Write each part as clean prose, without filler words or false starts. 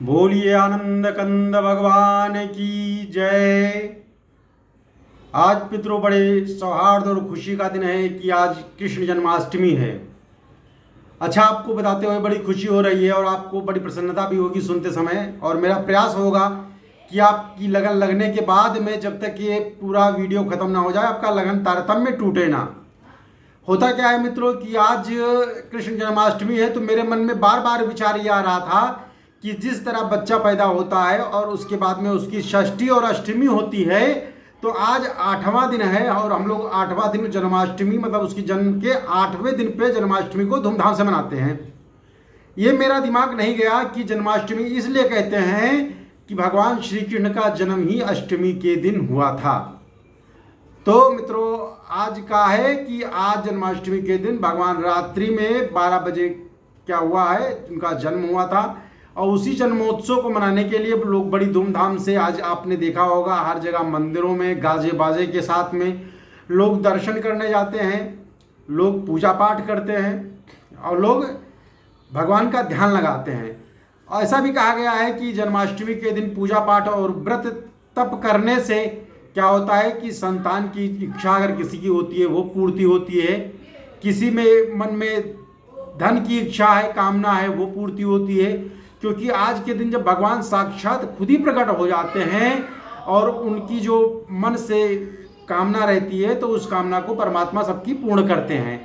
बोलिए आनंद कंद भगवान की जय। आज पितरों बड़े सौहार्द और खुशी का दिन है कि आज कृष्ण जन्माष्टमी है। अच्छा, आपको बताते हुए बड़ी खुशी हो रही है और आपको बड़ी प्रसन्नता भी होगी सुनते समय। और मेरा प्रयास होगा कि आपकी लगन लगने के बाद में, जब तक ये पूरा वीडियो खत्म ना हो जाए, आपका लगन तारतम्य टूटे ना। होता क्या है मित्रों कि आज कृष्ण जन्माष्टमी है, तो मेरे मन में बार बार विचार ये आ रहा था कि जिस तरह बच्चा पैदा होता है और उसके बाद में उसकी षष्ठी और अष्टमी होती है, तो आज 8वां दिन है और हम लोग 8वां दिन जन्माष्टमी मतलब उसकी जन्म के 8वें दिन पे जन्माष्टमी को धूमधाम से मनाते हैं। ये मेरा दिमाग नहीं गया कि जन्माष्टमी इसलिए कहते हैं कि भगवान श्री कृष्ण का जन्म ही अष्टमी के दिन हुआ था। तो मित्रों, आज का है कि आज जन्माष्टमी के दिन भगवान रात्रि में 12 बजे क्या हुआ है, उनका जन्म हुआ था। और उसी जन्मोत्सव को मनाने के लिए लोग बड़ी धूमधाम से, आज आपने देखा होगा हर जगह मंदिरों में गाजे बाजे के साथ में लोग दर्शन करने जाते हैं, लोग पूजा पाठ करते हैं और लोग भगवान का ध्यान लगाते हैं। और ऐसा भी कहा गया है कि जन्माष्टमी के दिन पूजा पाठ और व्रत तप करने से क्या होता है कि संतान की इच्छा अगर किसी की होती है वो पूर्ति होती है, किसी में मन में धन की इच्छा है, कामना है, वो पूर्ति होती है। क्योंकि आज के दिन जब भगवान साक्षात खुद ही प्रकट हो जाते हैं और उनकी जो मन से कामना रहती है, तो उस कामना को परमात्मा सबकी पूर्ण करते हैं।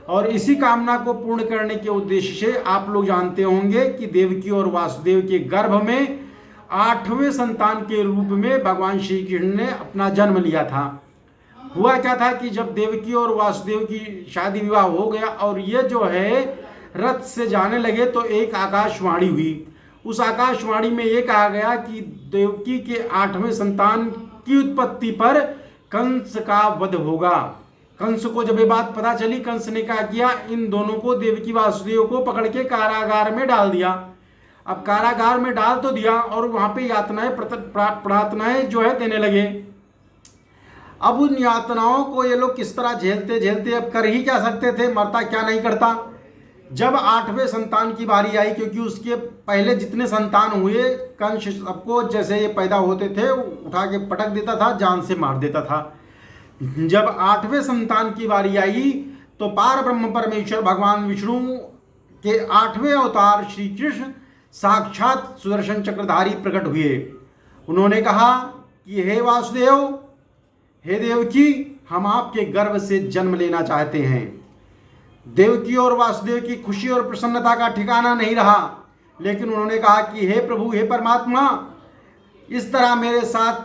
और इसी कामना को पूर्ण करने के उद्देश्य से आप लोग जानते होंगे कि देवकी और वासुदेव के गर्भ में 8वें संतान के रूप में भगवान श्री कृष्ण ने अपना जन्म लिया था। हुआ क्या था कि जब देवकी और वासुदेव की शादी विवाह हो गया और ये जो है रथ से जाने लगे, तो एक आकाशवाणी हुई। उस आकाशवाणी में ये कहा गया कि देवकी के 8वें संतान की उत्पत्ति पर कंस का वध होगा। कंस को जब ये बात पता चली, कंस ने क्या किया, इन दोनों को, देवकी वासुदेव को पकड़ के कारागार में डाल दिया। अब कारागार में डाल तो दिया और वहां पे यातनाएं प्रार्थनाएं जो है देने लगे। अब उन यातनाओं को ये लोग किस तरह झेलते झेलते, अब कर ही क्या सकते थे, मरता क्या नहीं करता। जब 8वें संतान की बारी आई, क्योंकि उसके पहले जितने संतान हुए, कंस सबको जैसे ये पैदा होते थे उठा के पटक देता था, जान से मार देता था। जब 8वें संतान की बारी आई, तो पार ब्रह्म परमेश्वर भगवान विष्णु के 8वें अवतार श्री कृष्ण साक्षात सुदर्शन चक्रधारी प्रकट हुए। उन्होंने कहा कि हे वासुदेव, हे देवकी, हम आपके गर्भ से जन्म लेना चाहते हैं। देवकी और वासुदेव की खुशी और प्रसन्नता का ठिकाना नहीं रहा, लेकिन उन्होंने कहा कि हे प्रभु, हे परमात्मा, इस तरह मेरे 7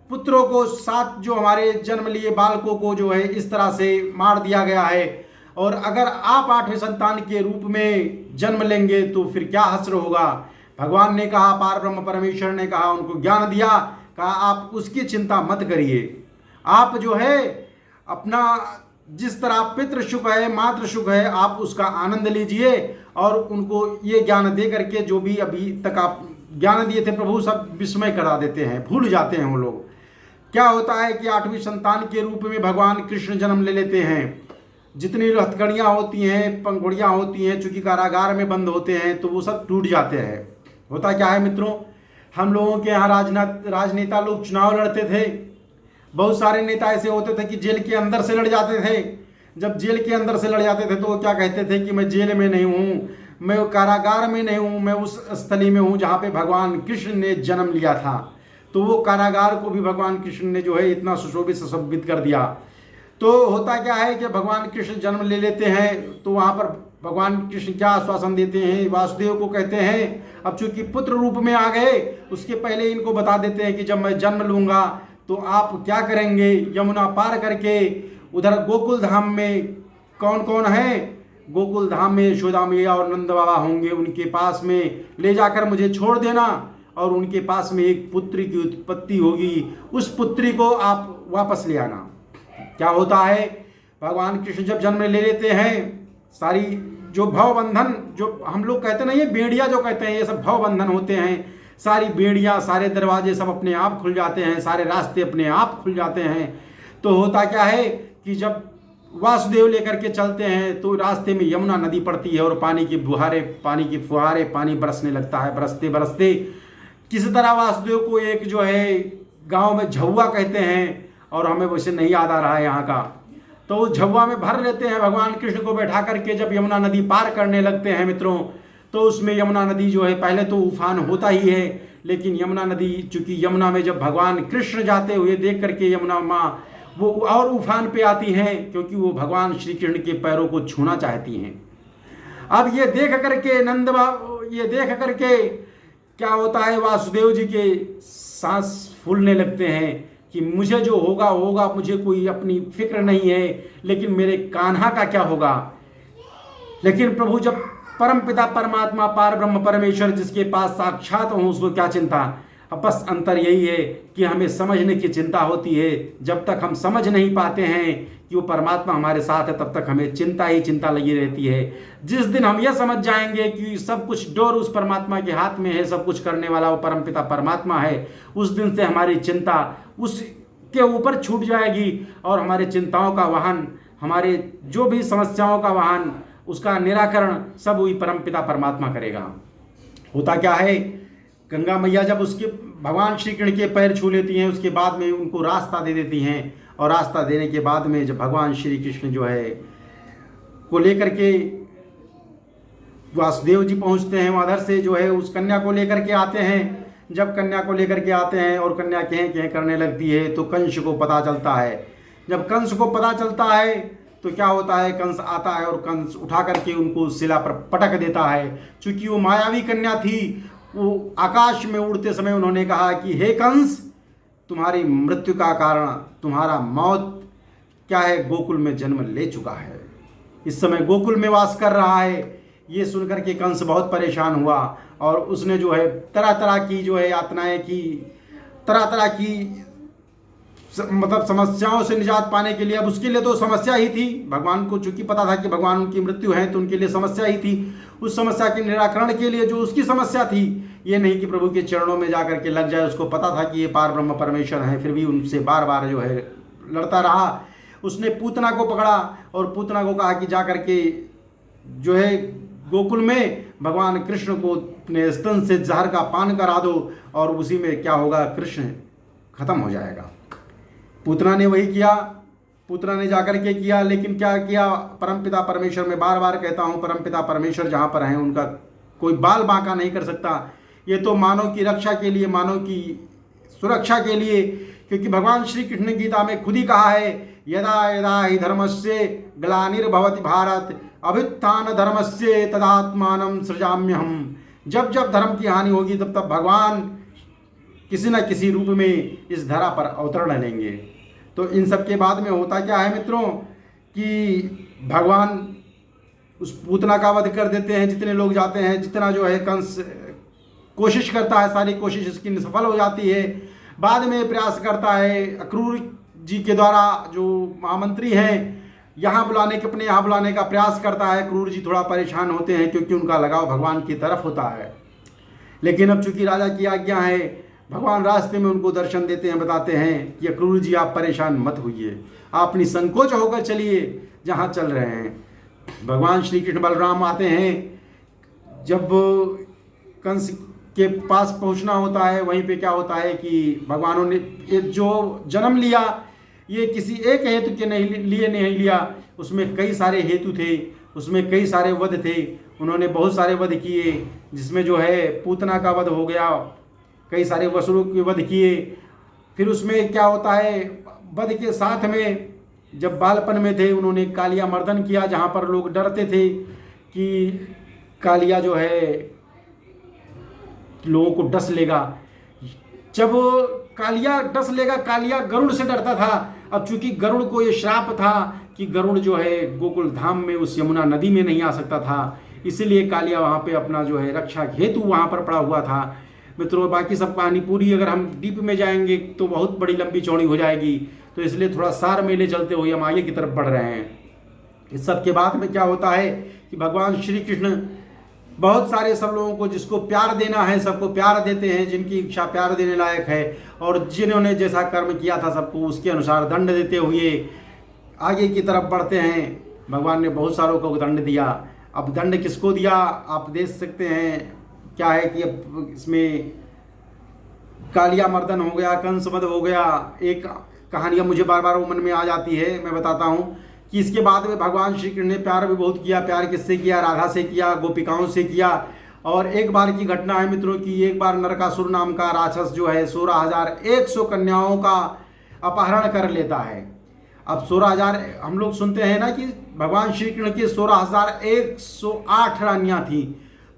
पुत्रों को, 7 जो हमारे जन्म लिए बालकों को जो है इस तरह से मार दिया गया है, और अगर आप 8वें संतान के रूप में जन्म लेंगे तो फिर क्या हश्र होगा। भगवान ने कहा, पार ब्रह्म परमेश्वर ने कहा, उनको ज्ञान दिया, कहा आप उसकी चिंता मत करिए। आप जो है अपना जिस तरह पितृ सुख है, मातृ सुख है, आप उसका आनंद लीजिए। और उनको ये ज्ञान दे करके जो भी अभी तक आप ज्ञान दिए थे प्रभु, सब विस्मय करा देते हैं, भूल जाते हैं वो लोग। क्या होता है कि 8वीं संतान के रूप में भगवान कृष्ण जन्म ले लेते हैं। जितनी हथकड़ियाँ होती हैं, पंखुड़ियाँ होती हैं, चूंकि कारागार में बंद होते हैं, तो वो सब टूट जाते हैं। होता क्या है मित्रों, हम लोगों के यहाँ राजनेता लोग चुनाव लड़ते थे। बहुत सारे नेता ऐसे होते थे कि जेल के अंदर से लड़ जाते थे। जब जेल के अंदर से लड़ जाते थे तो वो क्या कहते थे कि मैं जेल में नहीं हूँ, मैं कारागार में नहीं हूँ, मैं उस स्थली में हूँ जहाँ पे भगवान कृष्ण ने जन्म लिया था। तो वो कारागार को भी भगवान कृष्ण ने जो है इतना सुशोभित सुशोभित कर दिया। तो होता क्या है कि भगवान कृष्ण जन्म ले लेते हैं, तो वहाँ पर भगवान कृष्ण क्या आश्वासन देते हैं, वासुदेव को कहते हैं, अब चूंकि पुत्र रूप में आ गए, उसके पहले इनको बता देते हैं कि जब मैं जन्म लूँगा तो आप क्या करेंगे। यमुना पार करके उधर गोकुल धाम में कौन कौन है, गोकुल धाम में यशोदा मैया और नंद बाबा होंगे, उनके पास में ले जाकर मुझे छोड़ देना और उनके पास में एक पुत्री की उत्पत्ति होगी, उस पुत्री को आप वापस ले आना। क्या होता है, भगवान कृष्ण जब जन्म ले लेते हैं, सारी जो भवबंधन, जो हम लोग कहते ना, ये बेड़िया जो कहते हैं, ये सब भवबंधन होते हैं। सारी बेड़ियाँ, सारे दरवाजे सब अपने आप खुल जाते हैं, सारे रास्ते अपने आप खुल जाते हैं। तो होता क्या है कि जब वासुदेव लेकर के चलते हैं तो रास्ते में यमुना नदी पड़ती है और पानी की फुहारे पानी बरसने लगता है। बरसते बरसते किसी तरह वासुदेव को एक जो है गांव में झौवा कहते हैं, और हमें वैसे नहीं याद आ रहा है यहाँ का, तो उस झौवा में भर लेते हैं भगवान कृष्ण को बैठा करके। जब यमुना नदी पार करने लगते हैं मित्रों, तो उसमें यमुना नदी जो है पहले तो उफान होता ही है, लेकिन यमुना नदी, चूंकि यमुना में जब भगवान कृष्ण जाते हुए देख करके यमुना माँ वो और उफान पे आती हैं, क्योंकि वो भगवान श्री कृष्ण के पैरों को छूना चाहती हैं। अब ये देख करके ये देख करके क्या होता है, वासुदेव जी के सांस फूलने लगते हैं कि मुझे जो होगा होगा, मुझे कोई अपनी फिक्र नहीं है, लेकिन मेरे कान्हा का क्या होगा। लेकिन प्रभु जब परम पिता परमात्मा पार ब्रह्म परमेश्वर जिसके पास साक्षात हो, उसको क्या चिंता। अब बस अंतर यही है कि हमें समझने की चिंता होती है। जब तक हम समझ नहीं पाते हैं कि वो परमात्मा हमारे साथ है, तब तक हमें चिंता ही चिंता लगी रहती है। जिस दिन हम यह समझ जाएंगे कि सब कुछ डोर उस परमात्मा के हाथ में है, सब कुछ करने वाला वो परम पिता परमात्मा है, उस दिन से हमारी चिंता उसके ऊपर छूट जाएगी और हमारे चिंताओं का वाहन, हमारे जो भी समस्याओं का वाहन, उसका निराकरण सब वही परम पिता परमात्मा करेगा। होता क्या है, गंगा मैया जब उसके भगवान श्री कृष्ण के पैर छू लेती हैं, उसके बाद में उनको रास्ता दे देती हैं, और रास्ता देने के बाद में जब भगवान श्री कृष्ण जो है को लेकर के वासुदेव जी पहुंचते हैं, उधर से जो है उस कन्या को लेकर के आते हैं। जब कन्या को लेकर के आते हैं और कन्या कह करने लगती है, तो कंस को पता चलता है। जब कंस को पता चलता है तो क्या होता है, कंस आता है और कंस उठा करके उनको शिला पर पटक देता है। चूंकि वो मायावी कन्या थी, वो आकाश में उड़ते समय उन्होंने कहा कि हे कंस, तुम्हारी मृत्यु का कारण, तुम्हारा मौत क्या है, गोकुल में जन्म ले चुका है, इस समय गोकुल में वास कर रहा है। ये सुनकर के कंस बहुत परेशान हुआ और उसने जो है तरह तरह की जो है यातनाएं की, तरह तरह की मतलब समस्याओं से निजात पाने के लिए। अब उसके लिए तो समस्या ही थी, भगवान को चूंकि पता था कि भगवान उनकी मृत्यु है, तो उनके लिए समस्या ही थी। उस समस्या के निराकरण के लिए जो उसकी समस्या थी, ये नहीं कि प्रभु के चरणों में जा करके लग जाए, उसको पता था कि ये पार ब्रह्म परमेश्वर हैं, फिर भी उनसे बार बार जो है लड़ता रहा। उसने पूतना को पकड़ा और पूतना को कहा कि जा करके जो है गोकुल में भगवान कृष्ण को अपने स्तन से जहर का पान करा दो, और उसी में क्या होगा, कृष्ण खत्म हो जाएगा। पूतना ने वही किया, पूतना ने जाकर के किया, लेकिन क्या किया, परमपिता परमेश्वर, मैं बार बार कहता हूँ, परमपिता परमेश्वर जहाँ पर हैं उनका कोई बाल बांका नहीं कर सकता। ये तो मानव की रक्षा के लिए, मानव की सुरक्षा के लिए, क्योंकि भगवान श्री कृष्ण ने गीता में खुद ही कहा है, यदा यदा हि धर्मस्य ग्लानिर्भवति भारत अभ्युत्थान धर्मस्य तदात्मानं सृजाम्यहम्। जब जब धर्म की हानि होगी, तब तब भगवान किसी न किसी रूप में इस धरा पर अवतरण लेंगे। तो इन सब के बाद में होता क्या है मित्रों, कि भगवान उस पूतना का वध कर देते हैं। जितने लोग जाते हैं, जितना जो है कंस कोशिश करता है, सारी कोशिश इसकी निष्फल हो जाती है। बाद में प्रयास करता है अक्रूर जी के द्वारा, जो महामंत्री हैं, यहाँ बुलाने के, अपने यहाँ बुलाने का प्रयास करता है। अक्रूर जी थोड़ा परेशान होते हैं, क्योंकि उनका लगाव भगवान की तरफ होता है। लेकिन अब चूंकि राजा की आज्ञा है, भगवान रास्ते में उनको दर्शन देते हैं, बताते हैं कि अक्रूर जी आप परेशान मत होइए, आप अपनी संकोच होकर चलिए जहाँ चल रहे हैं। भगवान श्री कृष्ण बलराम आते हैं, जब कंस के पास पहुँचना होता है, वहीं पे क्या होता है कि भगवानों ने ये जो जन्म लिया, ये किसी एक हेतु के नहीं लिया, उसमें कई सारे हेतु थे, उसमें कई सारे वध थे। उन्होंने बहुत सारे वध किए, जिसमें जो है पूतना का वध हो गया, कई सारे वसुरों के वध किए। फिर उसमें क्या होता है, वध के साथ में जब बालपन में थे, उन्होंने कालिया मर्दन किया, जहाँ पर लोग डरते थे कि कालिया जो है लोगों को डस लेगा। जब कालिया डस लेगा, कालिया गरुड़ से डरता था। अब चूंकि गरुड़ को ये श्राप था कि गरुड़ जो है गोकुल धाम में उस यमुना नदी में नहीं आ सकता था, इसीलिए कालिया वहाँ पे अपना जो है रक्षा हेतु वहाँ पर पड़ा हुआ था। मित्रों, बाकी सब कहानी पूरी अगर हम डीप में जाएंगे तो बहुत बड़ी लंबी चौड़ी हो जाएगी, तो इसलिए थोड़ा सार में ले चलते हुए हम आगे की तरफ बढ़ रहे हैं। इस सब के बाद में क्या होता है कि भगवान श्री कृष्ण बहुत सारे सब लोगों को, जिसको प्यार देना है सबको प्यार देते हैं, जिनकी इच्छा प्यार देने लायक है, और जिन्होंने जैसा कर्म किया था सबको उसके अनुसार दंड देते हुए आगे की तरफ बढ़ते हैं। भगवान ने बहुत सारों को दंड दिया। अब दंड किसको दिया आप देख सकते हैं। क्या है कि अब इसमें कालिया मर्दन हो गया, कंसवध हो गया। एक कहानियाँ मुझे बार बार वो मन में आ जाती है, मैं बताता हूँ कि इसके बाद में भगवान श्री कृष्ण ने प्यार भी बहुत किया। प्यार किससे किया? राधा से किया, गोपिकाओं से किया। और एक बार की घटना है मित्रों की, एक बार नरकासुर नाम का राक्षस जो है 16,100 कन्याओं का अपहरण कर लेता है। अब 16,000 हम लोग सुनते हैं ना कि भगवान श्री कृष्ण की 16,108 रानियाँ थी।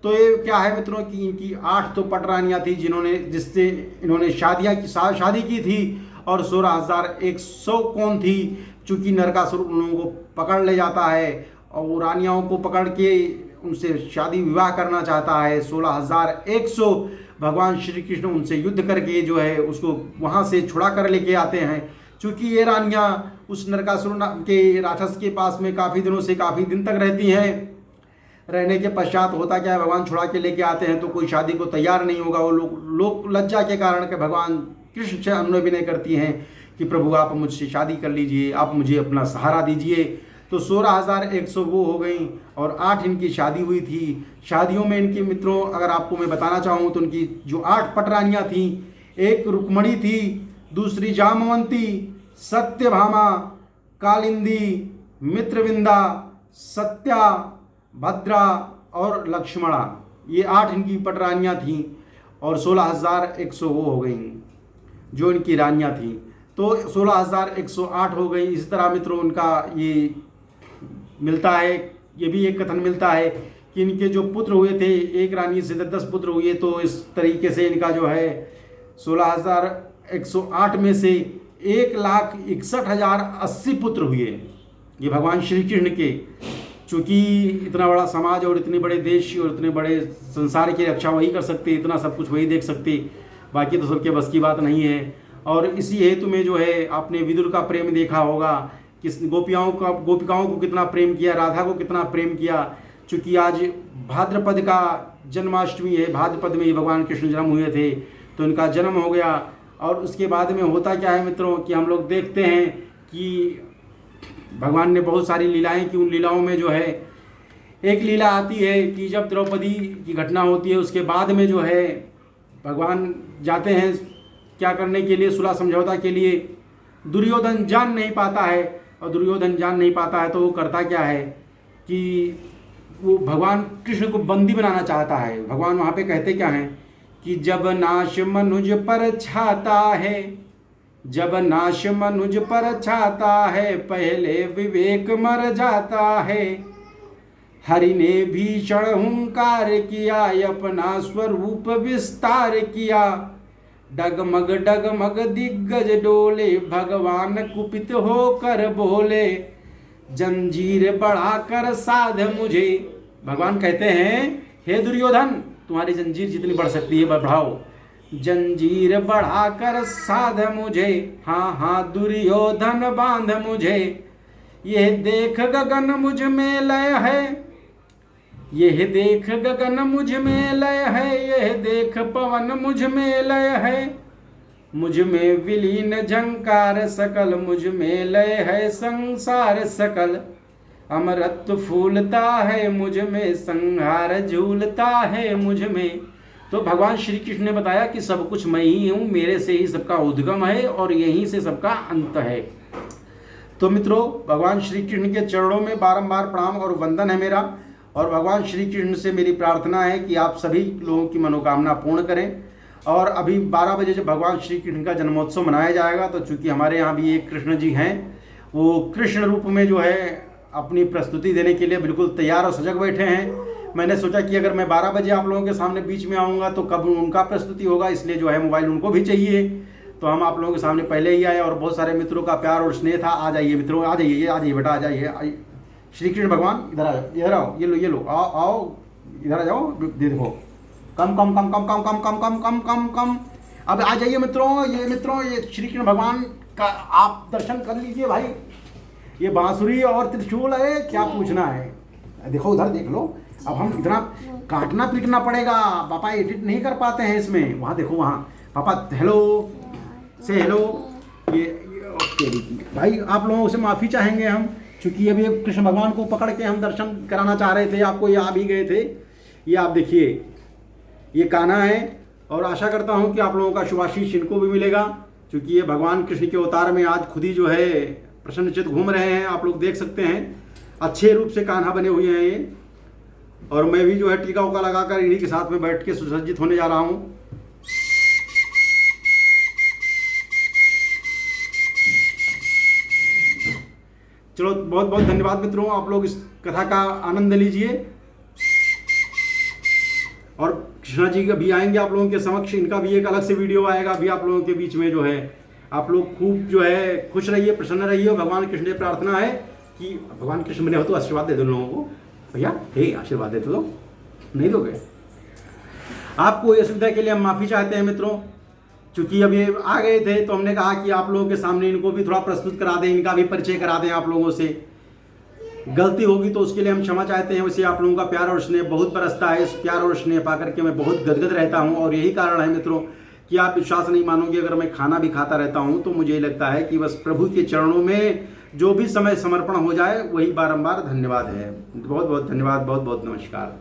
तो ये क्या है मित्रों की इनकी 8 तो पट रानियाँ थी जिससे इन्होंने शादी की थी। और 16,100 कौन थी? चूँकि नरकासुर उन लोगों को पकड़ ले जाता है और वो रानियों को पकड़ के उनसे शादी विवाह करना चाहता है। 16,100 भगवान श्री कृष्ण उनसे युद्ध करके जो है उसको वहाँ से छुड़ा कर लेके आते हैं। चूँकि ये रानियाँ उस नरकासुर के राक्षस के पास में काफ़ी दिन तक रहती हैं। रहने के पश्चात होता क्या है, भगवान छुड़ा के लेके आते हैं तो कोई शादी को तैयार नहीं होगा। वो लोग लज्जा के कारण के भगवान कृष्ण से अनुनय विनय करती हैं कि प्रभु आप मुझसे शादी कर लीजिए, आप मुझे अपना सहारा दीजिए। तो 16,100 वो हो गई और 8 इनकी शादी हुई थी। शादियों में इनके मित्रों अगर आपको मैं बताना चाहूँ तो उनकी जो 8 पटरानियाँ थीं, एक रुक्मणी थी, दूसरी जामवंती, सत्यभामा, कालिंदी, मित्रविंदा, सत्या, भद्रा और लक्ष्मणा। ये 8 इनकी पटरानियाँ थीं और 16,100 वो हो गई जो इनकी रानियाँ थीं। तो 16,108 हो गई। इसी तरह मित्रों उनका ये मिलता है, ये भी एक कथन मिलता है कि इनके जो पुत्र हुए थे, एक रानी से 10 पुत्र हुए। तो इस तरीके से इनका जो है 16,108 में से 1,61,080 पुत्र हुए ये भगवान श्री कृष्ण के। चूँकि इतना बड़ा समाज और इतने बड़े देश और इतने बड़े संसार की रक्षा वही कर सकते, इतना सब कुछ वही देख सकते, बाकी तो सबके बस की बात नहीं है। और इसी हेतु में जो है आपने विदुर का प्रेम देखा होगा, किस गोपिकाओं को कितना प्रेम किया, राधा को कितना प्रेम किया। चूँकि आज भाद्रपद का जन्माष्टमी है, भाद्रपद में ही भगवान कृष्ण जन्म हुए थे, तो इनका जन्म हो गया। और उसके बाद में होता क्या है मित्रों कि हम लोग देखते हैं कि भगवान ने बहुत सारी लीलाएं की। उन लीलाओं में जो है एक लीला आती है कि जब द्रौपदी की घटना होती है उसके बाद में जो है भगवान जाते हैं क्या करने के लिए, सुलह समझौता के लिए। दुर्योधन जान नहीं पाता है, और दुर्योधन जान नहीं पाता है तो वो करता क्या है कि वो भगवान कृष्ण को बंदी बनाना चाहता है। भगवान वहाँ पे कहते क्या हैं कि जब नाश मनुज पर छाता है, जब नाश मनुज पर छाता है, पहले विवेक मर जाता है। हरि ने भीषण हुंकार किया, अपना स्वरूप विस्तार किया। डगमग डगमग दिग्गज डोले, भगवान कुपित होकर बोले, जंजीर बढ़ाकर साध मुझे। भगवान कहते हैं हे दुर्योधन, तुम्हारी जंजीर जितनी बढ़ सकती है बढ़ाओ, जंजीर बढ़ाकर साध मुझे। हाँ हाँ दुर्योधन बांध मुझे। यह देख गगन मुझ में लय है, यह देख गगन मुझ में लय है, यह देख पवन मुझ में लय है। मुझ में विलीन झंकार सकल, मुझ में लय है संसार सकल। अमृत फूलता है मुझ में, संहार झूलता है मुझ में। तो भगवान श्री कृष्ण ने बताया कि सब कुछ मैं ही हूँ, मेरे से ही सबका उद्गम है और यहीं से सबका अंत है। तो मित्रों भगवान श्री कृष्ण के चरणों में बारंबार प्रणाम और वंदन है मेरा। और भगवान श्री कृष्ण से मेरी प्रार्थना है कि आप सभी लोगों की मनोकामना पूर्ण करें। और अभी 12 बजे जब भगवान श्री कृष्ण का जन्मोत्सव मनाया जाएगा, तो चूँकि हमारे यहाँ भी एक कृष्ण जी हैं, वो कृष्ण रूप में जो है अपनी प्रस्तुति देने के लिए बिल्कुल तैयार और सजग बैठे हैं। मैंने सोचा कि अगर मैं 12 बजे आप लोगों के सामने बीच में आऊँगा तो कब उनका प्रस्तुति होगा, इसलिए जो है मोबाइल उनको भी चाहिए। तो हम आप लोगों के सामने पहले ही आए और बहुत सारे मित्रों का प्यार और स्नेह था। आ जाइए मित्रों, आ जाइए बेटा, आ जाइए। श्री कृष्ण भगवान इधर आ जाओ, इधर आओ, ये लो, आओ इधर आ जाओ। देखो कम कम कम कम कम कम कम कम कम कम कम अब आ जाइए मित्रों। ये श्री कृष्ण भगवान का आप दर्शन कर लीजिए भाई। ये बांसुरी और त्रिशूल है, क्या पूछना है। देखो उधर देख लो। अब हम इतना काटना पीटना पड़ेगा, पापा एडिट नहीं कर पाते हैं इसमें। वहाँ देखो, वहाँ पापा हेलो से हेलो। ये तेरी की भाई, आप लोगों से माफ़ी चाहेंगे हम, क्योंकि अभी कृष्ण भगवान को पकड़ के हम दर्शन कराना चाह रहे थे, आपको ये आ भी गए थे। ये आप देखिए, ये कान्हा है, और आशा करता हूँ कि आप लोगों का शुभाशीष इनको भी मिलेगा, क्योंकि ये भगवान कृष्ण के अवतार में आज खुद ही जो है प्रसन्नचित्त घूम रहे हैं। आप लोग देख सकते हैं, अच्छे रूप से कान्हा बने हुए हैं ये। और मैं भी जो है टीका उका लगाकर इन्हीं के साथ में बैठ के सुसज्जित होने जा रहा हूँ। चलो, बहुत बहुत धन्यवाद मित्रों, आप लोग इस कथा का आनंद लीजिए। और कृष्णा जी भी आएंगे आप लोगों के समक्ष, इनका भी एक अलग से वीडियो आएगा अभी आप लोगों के बीच में। जो है आप लोग खूब जो है खुश रहिए, प्रसन्न रहिए। भगवान कृष्ण से प्रार्थना है कि भगवान कृष्ण बने हो तो आशीर्वाद दे दो लोगों को। भैया हे आशीर्वाद दे दो, नहीं दोगे? आपको ये सुविधा के लिए हम माफ़ी चाहते हैं मित्रों, क्योंकि अब ये आ गए थे तो हमने कहा कि आप लोगों के सामने इनको भी थोड़ा प्रस्तुत करा दें, इनका भी परिचय करा दें आप लोगों से। गलती होगी तो उसके लिए हम क्षमा चाहते हैं। वैसे आप लोगों का प्यार और स्नेह बहुत बरसता है, इस प्यार और स्नेह पाकर के मैं बहुत गदगद रहता हूं। और यही कारण है मित्रों कि आप विश्वास नहीं मानोगे, अगर मैं खाना भी खाता रहता हूं तो मुझे लगता है कि बस प्रभु के चरणों में जो भी समय समर्पण हो जाए वही बारंबार धन्यवाद है। बहुत बहुत धन्यवाद, बहुत बहुत नमस्कार।